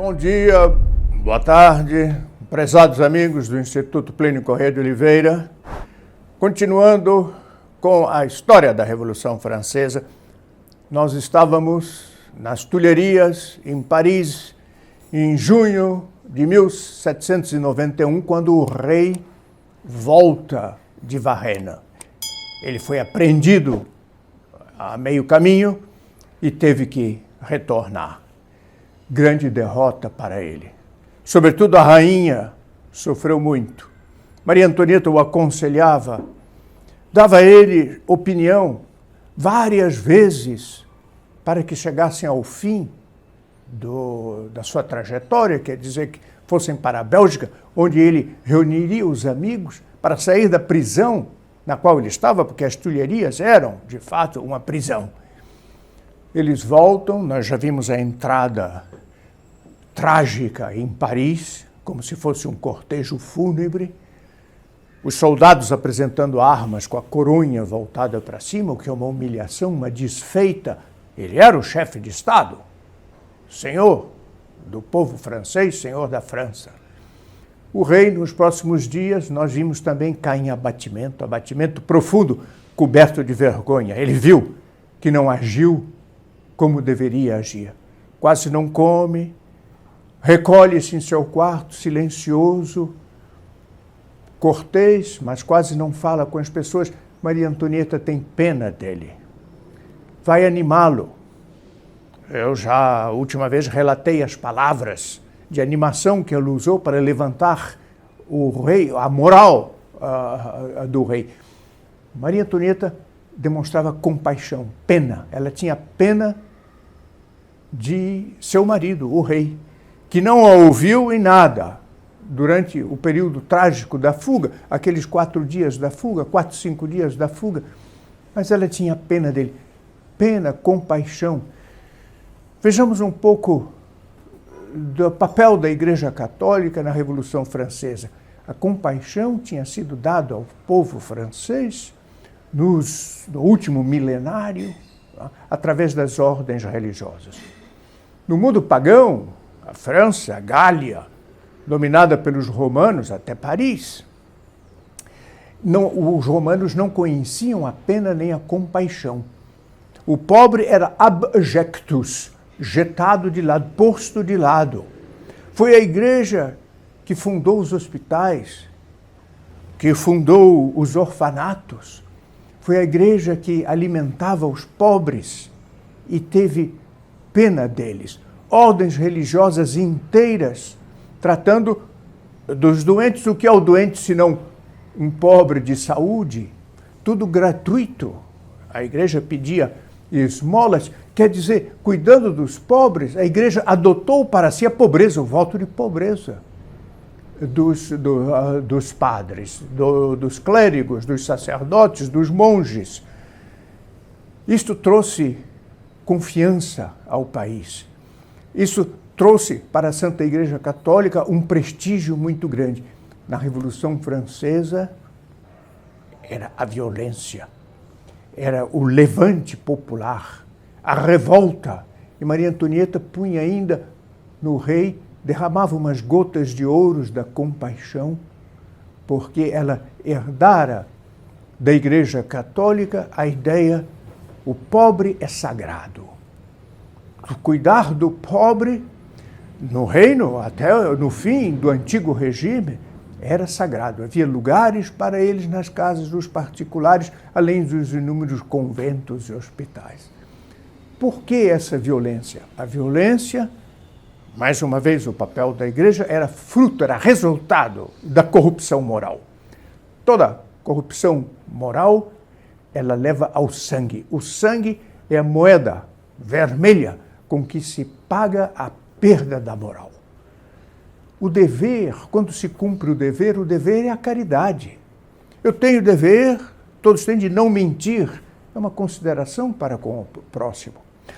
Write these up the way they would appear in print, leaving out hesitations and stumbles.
Bom dia, boa tarde, prezados amigos do Instituto Plínio Corrêa de Oliveira. Continuando com a história da Revolução Francesa, nós estávamos nas Tulherias, em Paris, em junho de 1791, quando o rei volta de Varennes. Ele foi apreendido a meio caminho e teve que retornar. Grande derrota para ele. Sobretudo a rainha sofreu muito. Maria Antonieta o aconselhava, dava a ele opinião várias vezes para que chegassem ao fim da sua trajetória, quer dizer, que fossem para a Bélgica, onde ele reuniria os amigos para sair da prisão na qual ele estava, porque as Tulherias eram, de fato, uma prisão. Eles voltam, nós já vimos a entrada trágica em Paris, como se fosse um cortejo fúnebre, os soldados apresentando armas com a coronha voltada para cima, o que é uma humilhação, uma desfeita. Ele era o chefe de Estado, senhor do povo francês, senhor da França. O rei, nos próximos dias, nós vimos também cair em abatimento profundo, coberto de vergonha. Ele viu que não agiu como deveria agir. Quase não come, recolhe-se em seu quarto, silencioso, cortês, mas quase não fala com as pessoas. Maria Antonieta tem pena dele. Vai animá-lo. Eu já, a última vez, relatei as palavras de animação que ele usou para levantar o rei, a moral do rei. Maria Antonieta demonstrava compaixão, pena. Ela tinha pena de seu marido, o rei, que não a ouviu em nada durante o período trágico da fuga, aqueles 4 dias da fuga, 4, 5 dias da fuga, mas ela tinha pena dele. Pena, compaixão. Vejamos um pouco do papel da Igreja Católica na Revolução Francesa. A compaixão tinha sido dada ao povo francês no último milenário, através das ordens religiosas. No mundo pagão, a França, a Gália, dominada pelos romanos até Paris, os romanos não conheciam a pena nem a compaixão. O pobre era abjectus, jetado de lado, posto de lado. Foi a igreja que fundou os hospitais, que fundou os orfanatos. Foi a igreja que alimentava os pobres e teve pena deles. Ordens religiosas inteiras tratando dos doentes. O que é o doente senão um pobre de saúde? Tudo gratuito. A igreja pedia esmolas, quer dizer, cuidando dos pobres, a igreja adotou para si a pobreza, o voto de pobreza dos padres, dos clérigos, dos sacerdotes, dos monges. Isto trouxe confiança ao país. Isso trouxe para a Santa Igreja Católica um prestígio muito grande. Na Revolução Francesa era a violência, era o levante popular, a revolta. E Maria Antonieta punha ainda no rei, derramava umas gotas de ouros da compaixão, porque ela herdara da Igreja Católica a ideia: o pobre é sagrado. Cuidar do pobre no reino, até no fim do antigo regime, era sagrado. Havia lugares para eles nas casas dos particulares, além dos inúmeros conventos e hospitais. Por que essa violência? A violência, mais uma vez, o papel da igreja era fruto, era resultado da corrupção moral. Toda corrupção moral, ela leva ao sangue. O sangue é a moeda vermelha com que se paga a perda da moral. O dever, quando se cumpre o dever é a caridade. Eu tenho o dever, todos têm, de não mentir, é uma consideração para com o próximo.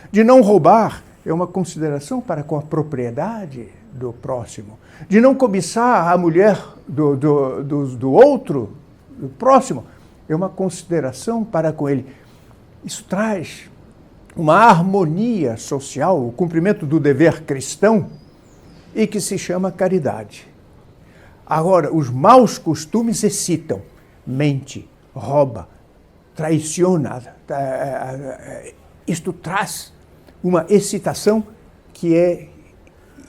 De não roubar, é uma consideração para com a propriedade do próximo. De não cobiçar a mulher do outro, do próximo, é uma consideração para com ele. Isso traz uma harmonia social, o cumprimento do dever cristão, e que se chama caridade. Agora, os maus costumes excitam, mente, rouba, traiciona. Isto traz uma excitação que é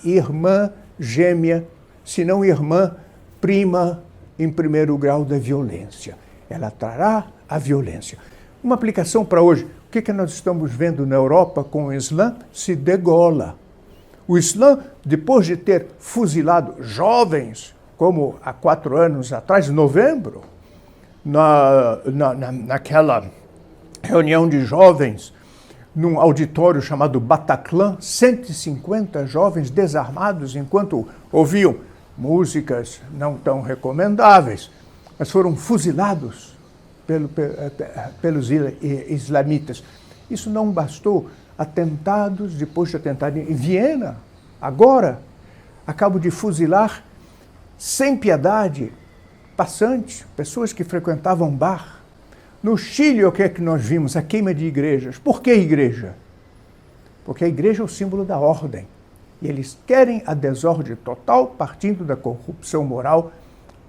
irmã gêmea, se não irmã, prima em primeiro grau da violência. Ela trará a violência. Uma aplicação para hoje. O que nós estamos vendo na Europa com o Islã? Se degola. O Islã, depois de ter fuzilado jovens, como há 4 anos atrás, em novembro, naquela reunião de jovens, num auditório chamado Bataclan, 150 jovens desarmados, enquanto ouviam músicas não tão recomendáveis, mas foram fuzilados pelos islamitas. Isso não bastou. Atentados, depois de atentado em Viena, agora, acabam de fuzilar, sem piedade, passantes, pessoas que frequentavam bar. No Chile, o que é que nós vimos? A queima de igrejas. Por que igreja? Porque a igreja é o símbolo da ordem. E eles querem a desordem total, partindo da corrupção moral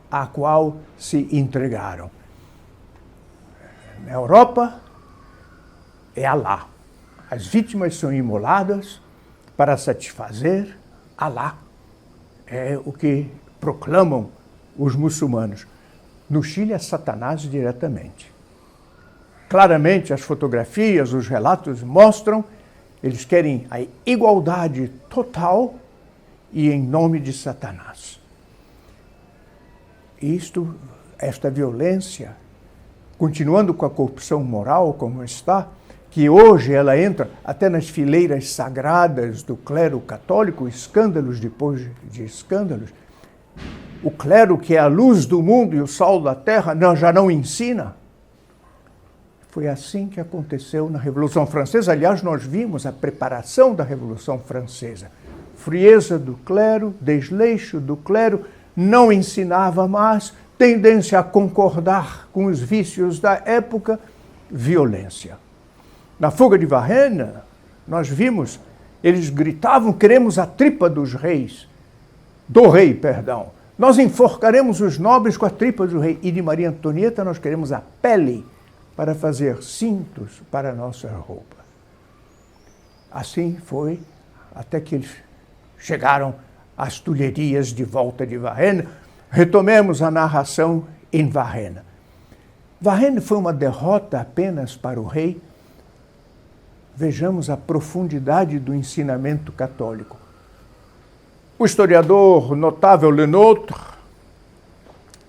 à qual se entregaram. Na Europa, é Alá. As vítimas são imoladas para satisfazer Alá. É o que proclamam os muçulmanos. No Chile, é Satanás diretamente. Claramente, as fotografias, os relatos mostram, eles querem a igualdade total e em nome de Satanás. Esta violência, continuando com a corrupção moral como está, que hoje ela entra até nas fileiras sagradas do clero católico, escândalos depois de escândalos. O clero, que é a luz do mundo e o sol da terra, já não ensina. Foi assim que aconteceu na Revolução Francesa. Aliás, nós vimos a preparação da Revolução Francesa. Frieza do clero, desleixo do clero, não ensinava mais, tendência a concordar com os vícios da época, violência. Na fuga de Varennes, nós vimos, eles gritavam, queremos a tripa do rei. Nós enforcaremos os nobres com a tripa do rei. E de Maria Antonieta nós queremos a pele para fazer cintos para a nossa roupa. Assim foi, até que eles chegaram às Tulherias de volta de Varennes. Retomemos a narração em Varennes. Varennes foi uma derrota apenas para o rei. Vejamos a profundidade do ensinamento católico. O historiador notável Lenôtre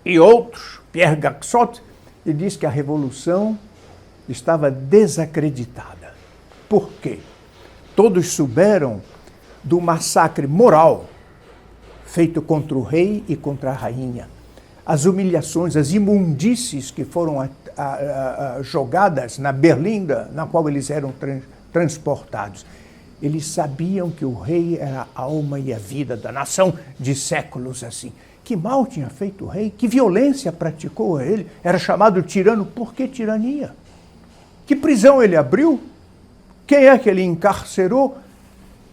e outros, Pierre Gaxot, ele diz que a Revolução estava desacreditada. Por quê? Todos souberam do massacre moral feito contra o rei e contra a rainha. As humilhações, as imundícies que foram jogadas na berlinda na qual eles eram transportados. Eles sabiam que o rei era a alma e a vida da nação de séculos assim. Que mal tinha feito o rei, que violência praticou a ele. Era chamado tirano. Por que tirania? Que prisão ele abriu? Quem é que ele encarcerou?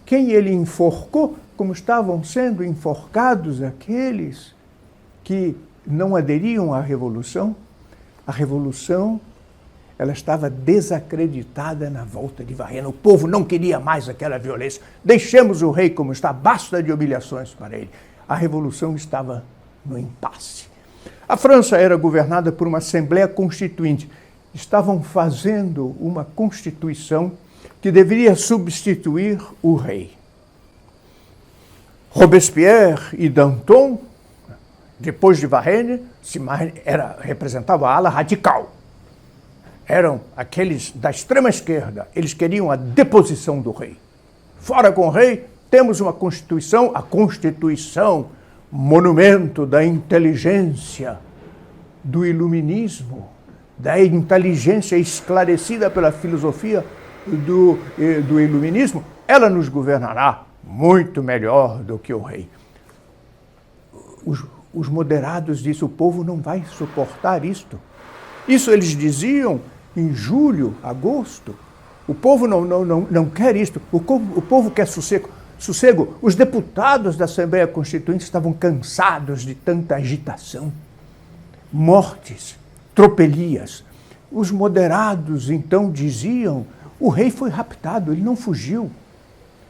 Quem ele enforcou? Como estavam sendo enforcados aqueles que não aderiam à Revolução? A Revolução, ela estava desacreditada na volta de Varennes. O povo não queria mais aquela violência. Deixemos o rei como está, basta de humilhações para ele. A Revolução estava no impasse. A França era governada por uma Assembleia Constituinte. Estavam fazendo uma Constituição que deveria substituir o rei. Robespierre e Danton, depois de Varennes, representavam a ala radical. Eram aqueles da extrema esquerda. Eles queriam a deposição do rei. Fora com o rei, temos uma Constituição, a Constituição, monumento da inteligência, do iluminismo, da inteligência esclarecida pela filosofia do iluminismo. Ela nos governará muito melhor do que o rei. Os moderados disseram, o povo não vai suportar isto. Isso eles diziam em julho, agosto. O povo não quer isto. O povo quer sossego. sossego. Os deputados da Assembleia Constituinte estavam cansados de tanta agitação, mortes, tropelias. Os moderados, então, diziam: o rei foi raptado, ele não fugiu.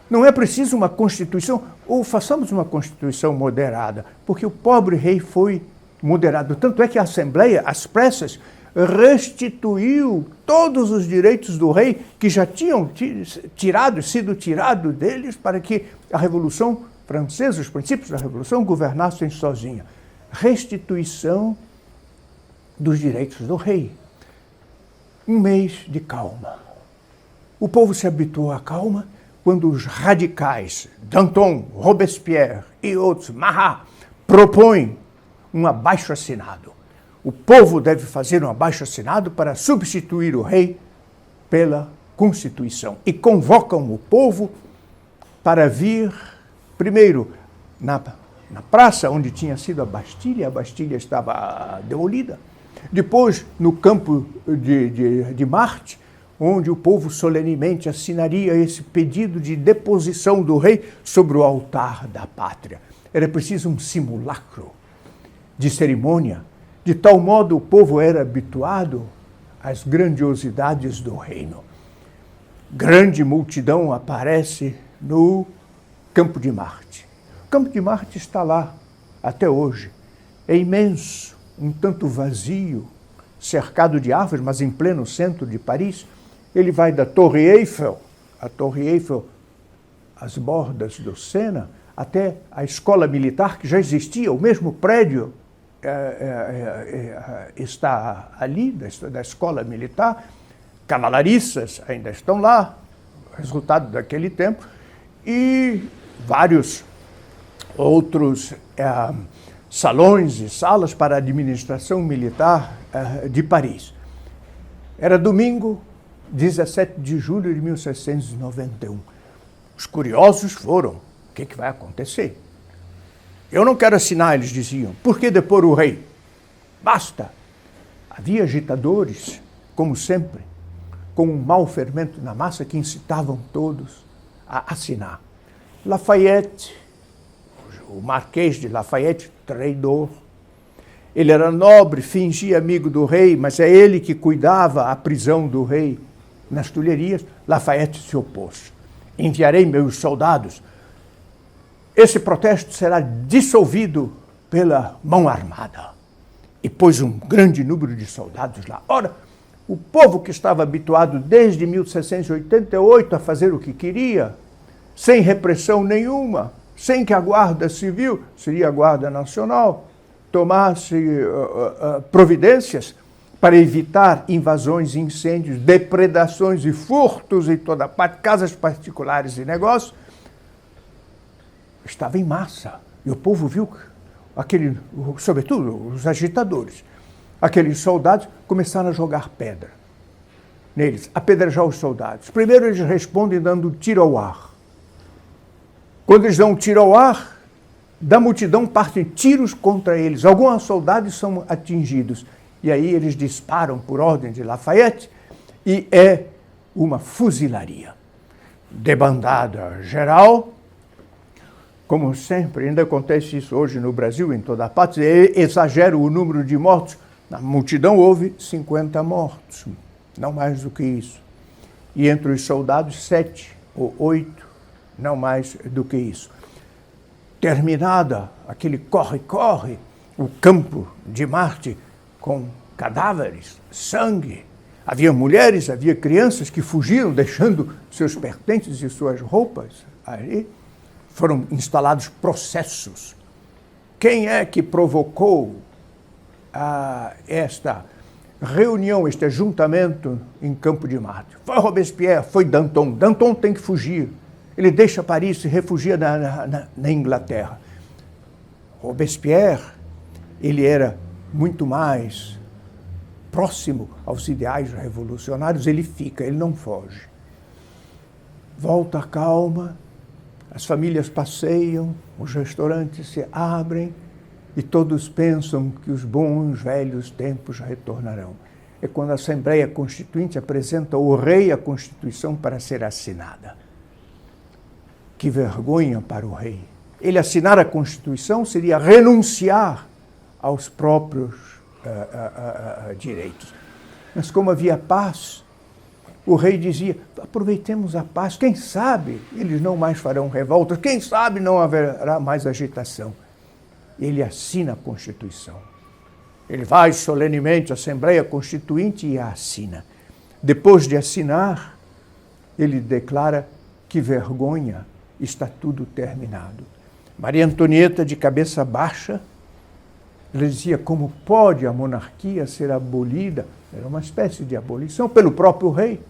Não é preciso uma Constituição, ou façamos uma Constituição moderada, porque o pobre rei foi moderado. Tanto é que a Assembleia, às pressas, restituiu todos os direitos do rei que já tinham sido tirados deles para que a Revolução Francesa, os princípios da Revolução, governassem sozinha. Restituição dos direitos do rei. Um mês de calma. O povo se habituou à calma quando os radicais, Danton, Robespierre e outros, Marat, propõem um abaixo-assinado. O povo deve fazer um abaixo-assinado para substituir o rei pela Constituição. E convocam o povo para vir, primeiro, na praça onde tinha sido a Bastilha estava demolida. Depois, no campo de Marte, onde o povo solenemente assinaria esse pedido de deposição do rei sobre o altar da pátria. Era preciso um simulacro de cerimônia. De tal modo o povo era habituado às grandiosidades do reino. Grande multidão aparece no Campo de Marte. O Campo de Marte está lá até hoje. É imenso, um tanto vazio, cercado de árvores, mas em pleno centro de Paris. Ele vai da Torre Eiffel, às bordas do Sena, até a escola militar, que já existia, o mesmo prédio está ali, da escola militar, cavalariças ainda estão lá, resultado daquele tempo, e vários outros salões e salas para a administração militar de Paris. Era domingo, 17 de julho de 1791. Os curiosos foram. O que vai acontecer? Eu não quero assinar, eles diziam. Por que depor o rei? Basta. Havia agitadores, como sempre, com um mau fermento na massa que incitavam todos a assinar. Lafayette, o Marquês de Lafayette, traidor. Ele era nobre, fingia amigo do rei, mas é ele que cuidava a prisão do rei nas Tulherias. Lafayette se opôs. Enviarei meus soldados. Esse protesto será dissolvido pela mão armada. E pôs um grande número de soldados lá. Ora, o povo que estava habituado desde 1788 a fazer o que queria, sem repressão nenhuma, sem que a Guarda Civil, seria a Guarda Nacional, tomasse providências para evitar invasões, incêndios, depredações e furtos em toda parte, casas particulares e negócios, estava em massa. E o povo viu, sobretudo os agitadores, aqueles soldados começaram a jogar pedra neles, apedrejar os soldados. Primeiro eles respondem dando tiro ao ar. Quando eles dão um tiro ao ar, da multidão partem tiros contra eles. Alguns soldados são atingidos. E aí eles disparam por ordem de Lafayette e é uma fuzilaria. Debandada geral, como sempre, ainda acontece isso hoje no Brasil, em toda parte, exagero o número de mortos. Na multidão houve 50 mortos, não mais do que isso. E entre os soldados, 7 ou 8, não mais do que isso. Terminada aquele corre-corre, o Campo de Marte, com cadáveres, sangue. Havia mulheres, havia crianças que fugiram, deixando seus pertences e suas roupas ali. Foram instalados processos. Quem é que provocou esta reunião, este ajuntamento em Campo de Marte? Foi Robespierre, foi Danton. Danton tem que fugir. Ele deixa Paris, se refugia na Inglaterra. Robespierre, ele era muito mais próximo aos ideais revolucionários, ele fica, ele não foge. Volta a calma, as famílias passeiam, os restaurantes se abrem e todos pensam que os bons velhos tempos retornarão. É quando a Assembleia Constituinte apresenta ao rei a Constituição para ser assinada, que vergonha para o rei. Ele assinar a Constituição seria renunciar aos próprios direitos. Mas como havia paz, o rei dizia, aproveitemos a paz, quem sabe eles não mais farão revoltas, quem sabe não haverá mais agitação. Ele assina a Constituição. Ele vai solenemente à Assembleia Constituinte e a assina. Depois de assinar, ele declara que vergonha, está tudo terminado. Maria Antonieta, de cabeça baixa, ele dizia, como pode a monarquia ser abolida? Era uma espécie de abolição pelo próprio rei.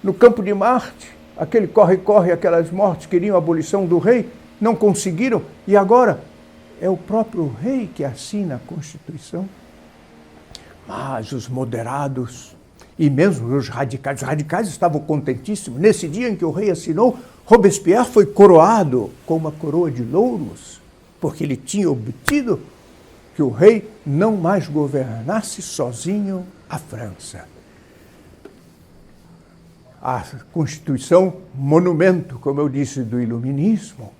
No campo de Marte, aquele corre-corre, aquelas mortes queriam a abolição do rei, não conseguiram, e agora é o próprio rei que assina a Constituição. Mas os moderados e mesmo os radicais estavam contentíssimos. Nesse dia em que o rei assinou, Robespierre foi coroado com uma coroa de louros, porque ele tinha obtido que o rei não mais governasse sozinho a França. A Constituição, monumento, como eu disse, do iluminismo,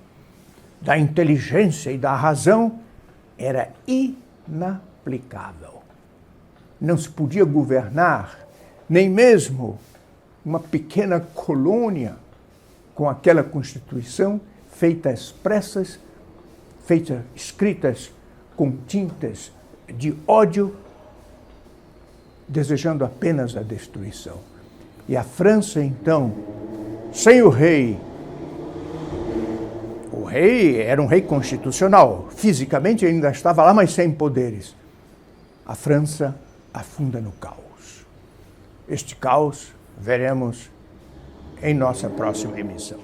da inteligência e da razão, era inaplicável. Não se podia governar nem mesmo uma pequena colônia com aquela Constituição feita às pressas, escritas com tintas de ódio, desejando apenas a destruição. E a França, então, sem o rei era um rei constitucional, fisicamente ainda estava lá, mas sem poderes. A França afunda no caos. Este caos veremos em nossa próxima emissão.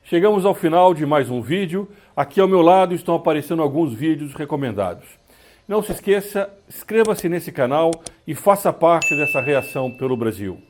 Chegamos ao final de mais um vídeo. Aqui ao meu lado estão aparecendo alguns vídeos recomendados. Não se esqueça, inscreva-se nesse canal e faça parte dessa reação pelo Brasil.